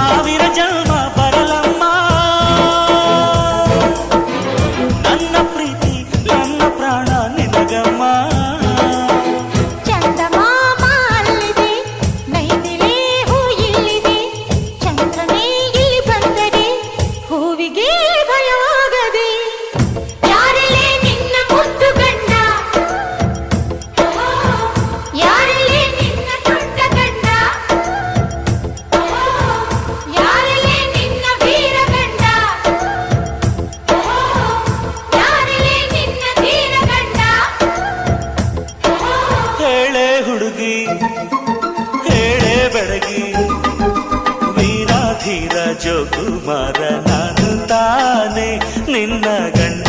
ಸಾವಿರ ಜನ್ಮ ಬರಲಮ್ಮ ನನ್ನ ಪ್ರೀತಿ ನನ್ನ ಪ್ರಾಣ ನಿನಗಮ್ಮ ಹುಡುಗಿ ಹೇಳೆ ಬೆಳಗಿ ವೀರಾಧೀರ ಜೋಕುಮಾರ ನಾನು ತಾನೆ ನಿನ್ನ ಗಂಡ